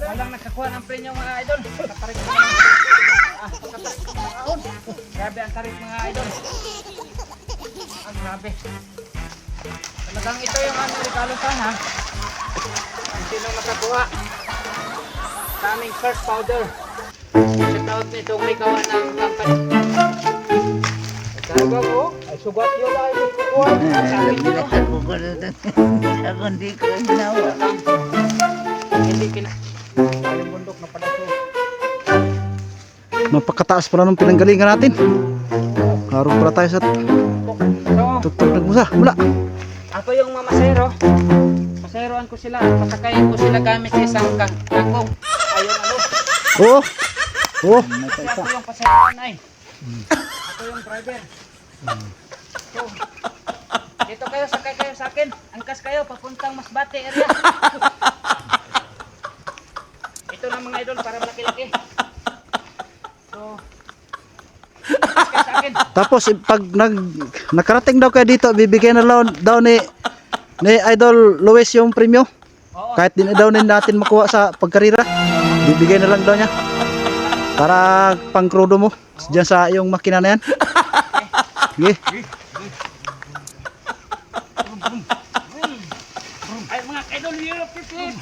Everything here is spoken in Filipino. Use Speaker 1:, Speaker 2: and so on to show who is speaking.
Speaker 1: Walang nakakuha ng premyo mga idol. Grabe ang tarik mga idol. Grabe. Talagang ito yung regalo sana. Ang sino makakuha sa aming first powder. Shout out nitong may gawa ng company. Talaga ko, ay sugat yun ay kukuha. Sabi nyo.
Speaker 2: Ako hindi ko ginawa.
Speaker 1: Hindi yung bundok na pala ito.
Speaker 3: Napakataas pala nung pinanggalingan natin. Harap pala tayo sa
Speaker 1: So,
Speaker 3: tuktok nagmusa. Wala.
Speaker 1: ako yung mamasero. Maseroan ko sila. Pasakayin ko sila gamit sa isang kangkong. Ayun ano.
Speaker 3: Oo. Oo.
Speaker 1: Kasi ako yung paseroan ay. Ako yung driver. So, dito kayo, sakay kayo sa akin. Angkas kayo, papuntang Masbate area. Ito na mga idol para malaki-laki. So, angkas kayo sa akin.
Speaker 3: Tapos pag nakarating daw kayo dito, bibigyan na daw ni Idol Luis yung premyo.
Speaker 1: Oo.
Speaker 3: Kahit din daw natin makuha sa pagkarira, bibigyan na lang daw niya. Para pang krudo mo diyan sa yung makina na yan. Sige.
Speaker 1: Ay mga idol, Europe pipip.